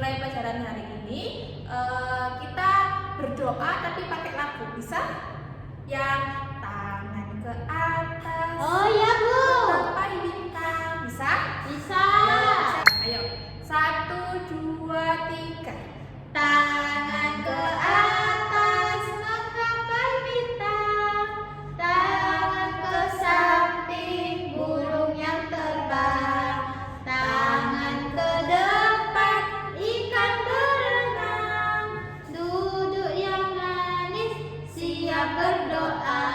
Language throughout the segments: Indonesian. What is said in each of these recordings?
mulai pelajaran hari ini kita berdoa tapi pakai lagu, bisa? Yang tangan ke atas. Oh iya Bu. Sampai bintang, bisa? Bisa. Ayo, 1, 2, 3. Tangan ke atas, menggapai bintang. Tangan ke samping, burung yang terbang. Tangan ke depan, ikan berenang. Duduk yang manis, siap berdoa.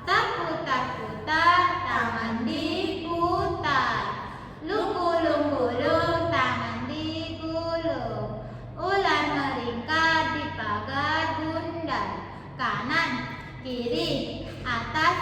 Tak putar-putar, tangan diputar. Lunggu-lunggu-lung, tangan digulung. Ular meringkat di pagar bundar. Kanan, kiri, atas,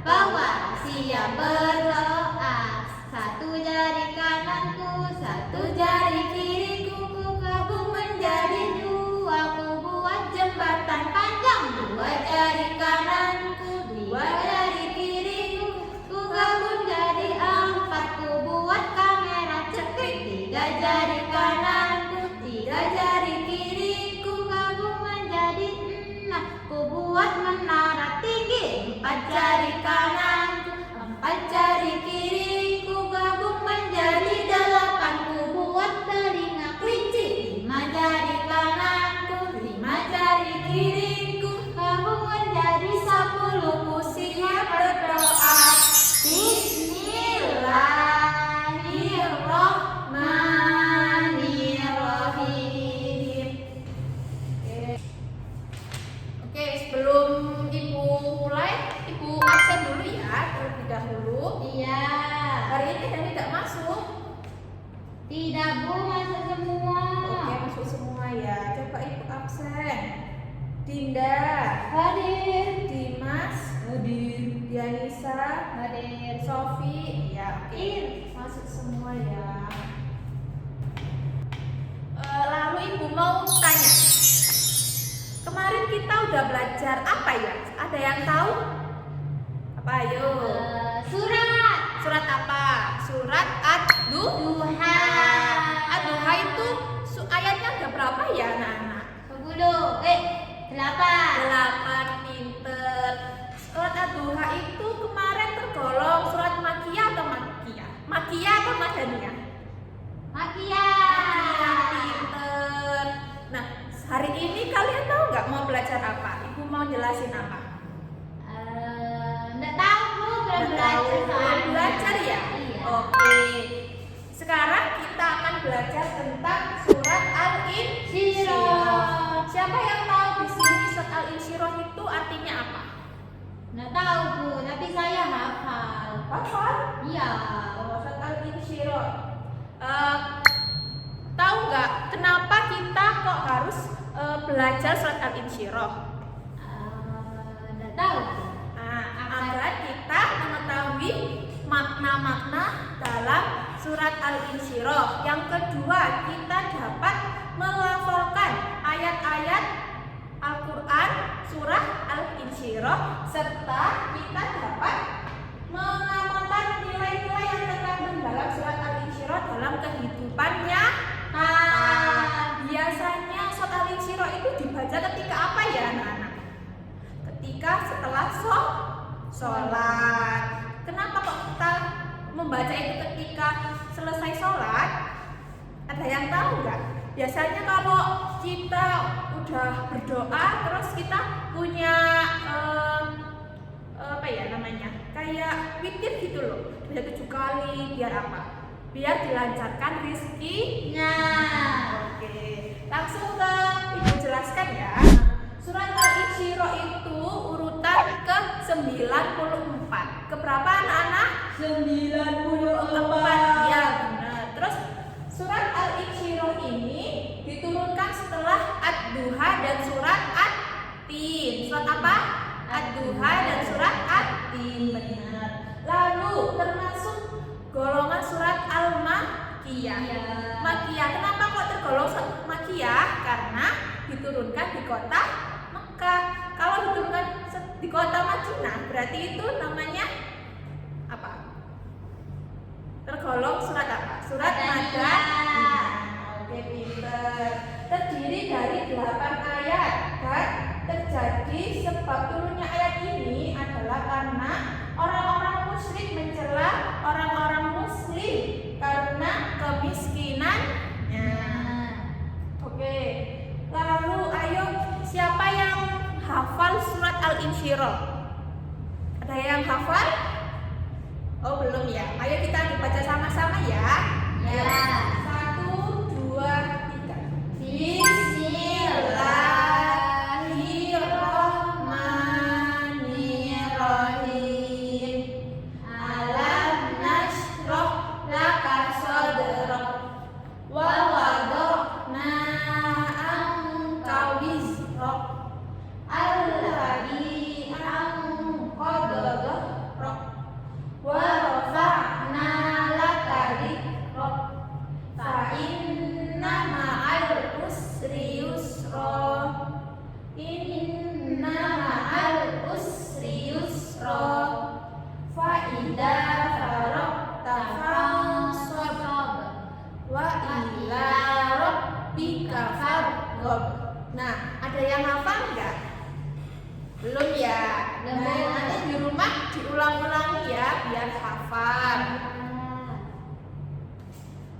bawah, siap berdoa. Satu jari kananku, satu jari kiriku, ku gabung menjadi dua. Ku buat jembatan panjang, dua jari kananku, dua jari kiriku, ku gabung jadi empat. Ku buat kamera cekik, tiga jari kananku, tiga jari kiriku, gabung menjadi enam. Ku buat menara tinggi, empat jari kananku, empat jari kiriku, gabung menjadi delapan. Ku buat telinga kelinci, lima jari kananku, lima jari kiriku, gabung menjadi 10. Ku siap berdoa. Bismillahirrahmanirrahim. Oke, sebelum Ibu mulai, Ibu absen dulu ya, terlebih dahulu. Iya. Hari ini Dani tidak masuk. Tidak Bu, masuk semua. Oke, masuk semua ya. Coba Ibu absen. Dinda, Hadir. Dimas, Hadir. Dianisa, Hadir. Sofi, ya. Oke, Ir. masuk semua ya. Lalu Ibu mau tanya. Kemarin kita udah belajar apa ya? Ada yang tahu? Apa ayo? Surat Surat apa? Surat Ad-Duha. Ad-Duha itu ayatnya ada berapa ya anak-anak? 10. 8. 8, pinter. Surat Ad-Duha itu kemarin tergolong surat Makkiyah atau Makkiyah? Makkiyah atau Madaniyah? Makkiyah. Pinter. Nah, hari ini kalian tahu nggak mau belajar apa? Ibu mau jelasin apa? Nggak tahu Bu, belum belajar soalnya. Belajar ya? Iya. Oke. Sekarang kita akan belajar tentang surat Al-Insyirah. Siapa yang tahu di sini surat Al-Insyirah itu artinya apa? Nggak tahu Bu, tapi saya hafal. Hafal? Iya. Surat Al-Insyirah. Tahu nggak kenapa kita kok harus belajar surat Al-Insyirah? Nggak tahu Bu. Agar kita mengetahui makna-makna dalam surat Al-Insyirah. Yang kedua, kita dapat melafalkan ayat-ayat Al-Quran surah Al-Insyirah, serta kita dapat mengamalkan nilai-nilai yang terkandung dalam surat Al-Insyirah dalam kehidupannya. Biasanya surat Al-Insyirah itu dibaca ketika apa ya anak-anak? Ketika setelah sholat. Kenapa kok kita membaca itu ketika selesai sholat? Ada yang tahu nggak? Biasanya kalau kita udah berdoa, terus kita punya apa ya namanya? Kayak witir gitu loh. Baca 7 kali, biar apa? Biar dilancarkan rizkinya. Oke, langsung ke Ibu jelaskan ya. Surat Al-Insyirah itu urutan ke-94. Keberapa anak-anak? 94. Ya, benar. Terus surat Al-Insyirah ini diturunkan setelah Ad-Duha dan surat At-Tin. Surat apa? Ad-Duha dan surat At-Tin. Benar. Lalu termasuk golongan surat Al-Makkiyah. Makkiyah. Kenapa kok tergolong Makkiyah? Karena diturunkan di kota Mekah. Kalau diturunkan di kota Madinah, berarti itu namanya apa? Tergolong surat apa? Surat Madaniyah. Oke, pinter. terdiri dari 8 ayat dan terjadi sebab turunnya ayat ini adalah karena orang-orang musyrik mencela orang-orang muslim karena kemiskinannya. Oke, lalu ayo siapa yang hafal surat Al-Insyirah? Ada yang hafal? Oh belum ya? Ayo kita dibaca sama-sama ya. Ya. 1, 2, 3. Bismillahirrahmanirrahim. Alam nashrah laka sadrak wa wada'na anka wizrak alladhi anqadha dhahrak wa rafa'na laka dhikrak fa inna ma'al usri yusra inna ma'al usri yusra fa idza faragta fansab wa ila rabbika farghab. Nah, ada yang hafal enggak? Belum ya? Belum. Nah, nanti di rumah diulang-ulangi ya biar hafal.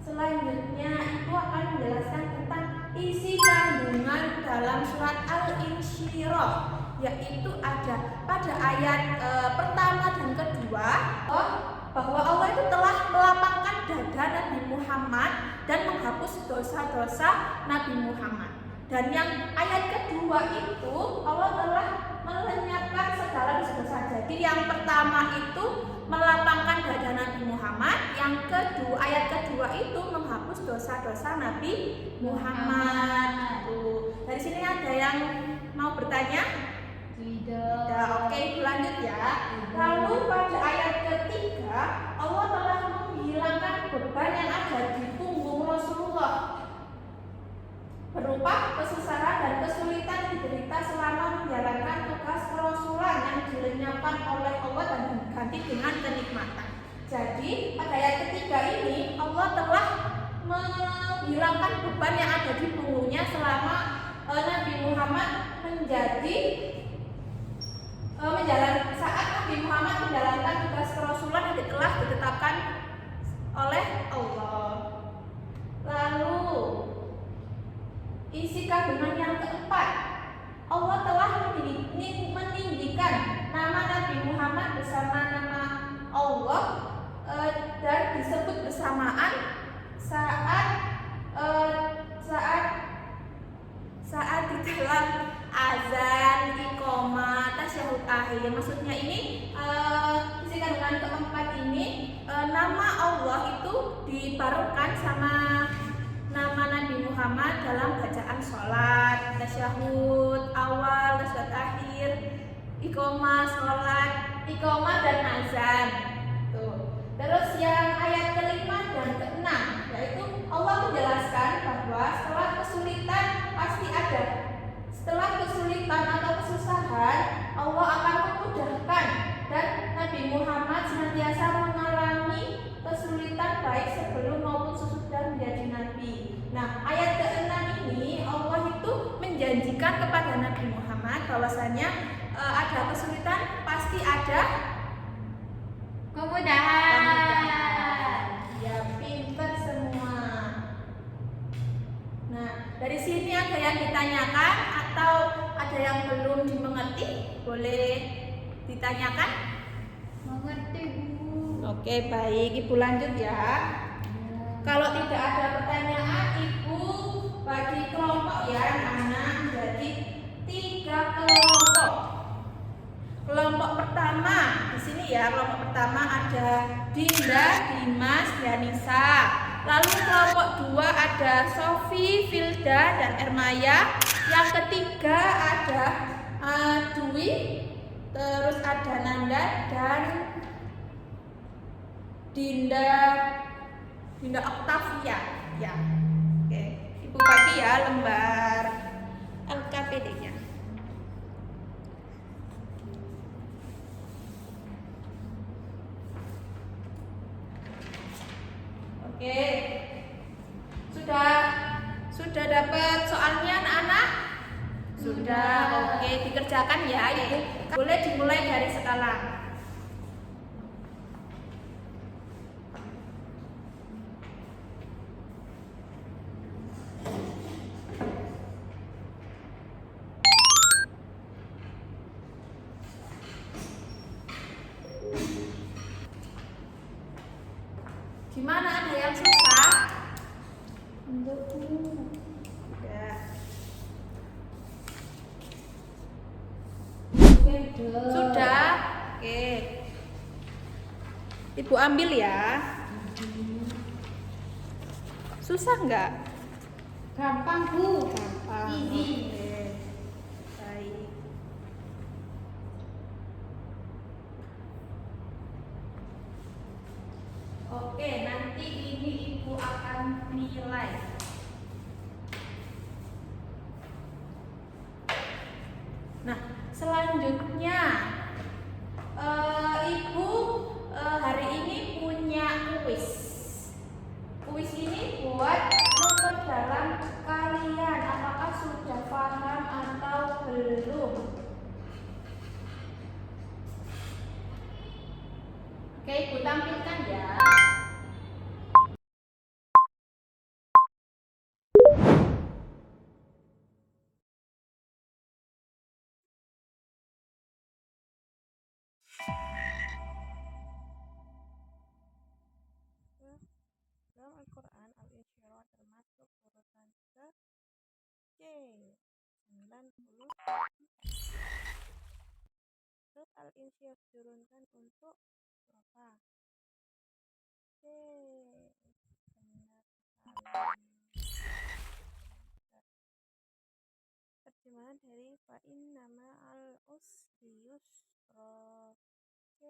Selanjutnya Ibu akan menjelaskan tentang isi kandungan dalam surat Al-Insyirah, yaitu ada pada ayat pertama dan kedua bahwa Allah itu telah melapangkan dada Nabi Muhammad dan menghapus dosa-dosa Nabi Muhammad. Dan yang ayat kedua itu Allah telah melenyapkan segala dosa-dosa. Jadi yang pertama itu melapangkan dada Nabi Muhammad, yang kedua ayat kedua itu menghapus dosa-dosa Nabi Muhammad. Tuh. Dari sini ada yang mau bertanya? Tidak. Ya, oke, lanjut ya. Lalu pada ayat ketiga Allah telah menghilangkan beban yang ada di punggung Rasulullah berupa kesusahan dan kesulitan yang diderita selama menjalankan tugas kerasulan yang dilenyapkan oleh Allah dan diganti dengan kenikmatan. Jadi pada ayat ketiga ini Allah telah menghilangkan beban yang ada di punggungnya selama Nabi Muhammad saat Nabi Muhammad menjalankan tugas kerasulan yang telah ditetapkan oleh Allah. Lalu isi kandungan yang keempat, Allah telah meninggikan nama Nabi Muhammad bersama nama Allah dan disebut bersamaan saat di dalam azan, iqamah, tasyahud akhir. Maksudnya ini isi kandungan keempat ini nama Allah itu dibarukan sama nama Nabi Muhammad dalam bacaan sholat, tasyahud awal, tasyahud akhir, iqamah sholat, iqamah dan azan. Tuh. Terus yang ayat kelima dan keenam, yaitu Allah menjelaskan bahwa setelah kesulitan pasti ada. Setelah kesulitan atau kesusahan, Allah akan memudahkan, dan Nabi Muhammad senantiasa mengalami kesulitan baik sebelum maupun sesudah menjadi nabi. Nah, ayat ke-6 ini Allah itu menjanjikan kepada Nabi Muhammad bahwasanya ada kesulitan pasti ada kemudahan. Ya, pinter semua. Nah, dari sini ada yang ditanyakan atau ada yang belum dimengerti? Boleh ditanyakan? Mengerti, Bu. Oke, baik, Ibu lanjut ya. Kalau tidak ada pertanyaan, Ibu bagi kelompok ya, anak-anak menjadi 3 kelompok. Kelompok pertama di sini ya, kelompok pertama ada Dinda, Dimas, Yanisa. Lalu kelompok 2 ada Sofi, Filda, dan Ermaya. Yang ketiga ada Dwi, terus ada Nanda dan Dinda Octavia ya. Oke, Ibu bagi ya lembar LKPD-nya. Oke. Sudah Sudah dapat soalnya anak-anak? Sudah. Oke, dikerjakan ya Ibu. Boleh dimulai dari sekarang. Gimana, ada yang susah? Sudah. Sudah. Oke. Ibu ambil ya. Susah nggak? Gampang Bu. Gampang. Easy. Oke. Baik. Oke, nanti ini Ibu akan nilai. Nah, selanjutnya Ibu hari ini punya kuis. Kuis ini buat memperdalam kalian apakah sudah paham atau belum. Oke, Ibu tampilkan ya. Dalam Al-Quran, Al-Insyirah termasuk urutan ke-C 90. Surat Al-Insyirah diturunkan untuk berapa? C. Benar sekali. Terjemahan dari Fa'in nama al-usri yusra. C.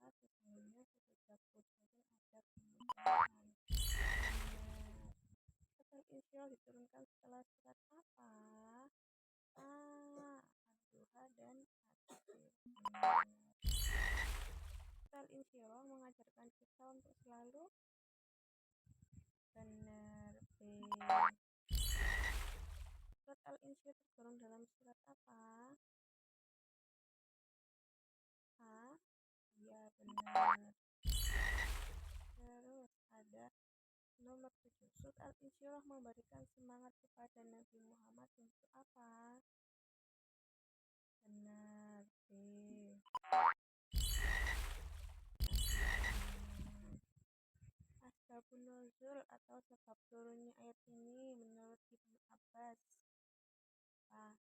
Maka sesungguhnya setiap ujian ada kemudahan. Surat Al-Insyirah diturunkan setelah surat apa? A. Ad-Duha dan At-Tir. Surat Al-Insyirah mengajarkan kita untuk selalu benar. B. Surat Al-Insyirah tergolong dalam surat apa? A. Ya benar. Terus ada nomor 7. Surat Al-Insyirah memberikan semangat kepada Nabi Muhammad untuk apa? Benar. B. Asbabun nuzul atau sebab turunnya ayat ini menurut Ibnu Abbas apa?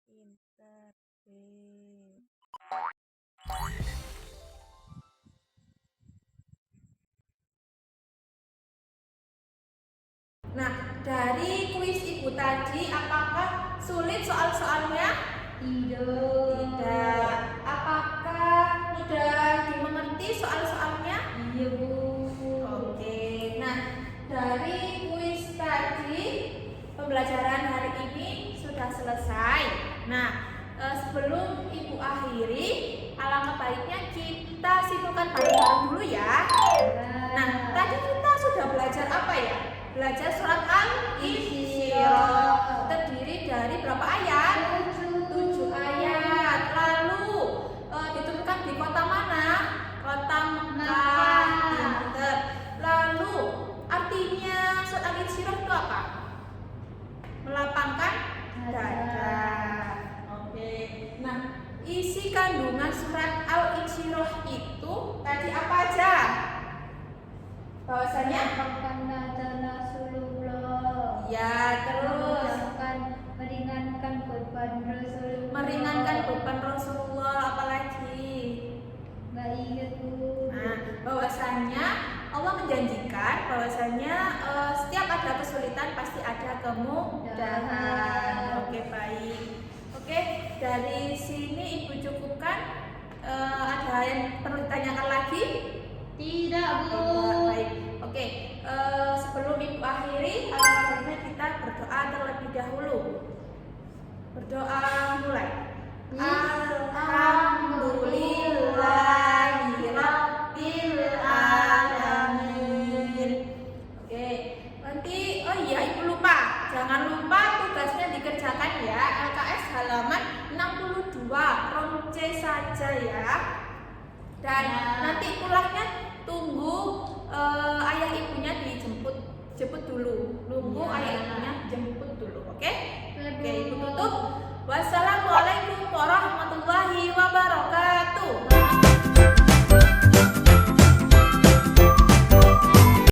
Pinter. B. Nah, dari kuis Ibu tadi, apakah sulit soal-soalnya? Tidak. Apakah mudah dimengerti soal-soalnya? Iya Bu. Oke. Nah, dari kuis tadi, pembelajaran hari ini sudah selesai. Nah, sebelum Ibu akhiri, alangkah baiknya kita simpulkan bareng-bareng dulu ya. Nah, tadi kita sudah belajar apa ya? Belajar surat Al-Insyirah. Terdiri dari berapa ayat? 7 ayat. Lalu ditemukan di kota mana? Kota Mekah. Pinter. Lalu artinya surat Al-Insyirah itu apa? Melapangkan dada. Oke. Nah, isi kandungan surat Al-Insyirah itu tadi apa aja? Bahwasanya ya, terus meringankan beban Rasulullah. Meringankan beban Rasulullah, apalagi? Nggak ingat Bu. Nah, bahwasanya Allah menjanjikan bahwasanya setiap ada kesulitan pasti ada kemudahan. Oke, baik. Oke, dari sini Ibu cukupkan. Ada yang perlu ditanyakan lagi? Tidak Bu. Tidak, baik. Oke, sebelum Ibu akhiri, baiknya kita berdoa terlebih dahulu. Berdoa mulai. Alhamdulillahirabbil alamin. Oke, nanti oh iya ibu lupa, jangan lupa tugasnya dikerjakan ya. LKS halaman 62 rom C saja ya. Dan Ya. nanti pulangnya tunggu ayah ibunya dijemput dulu. Nunggu Ya. ayah ibunya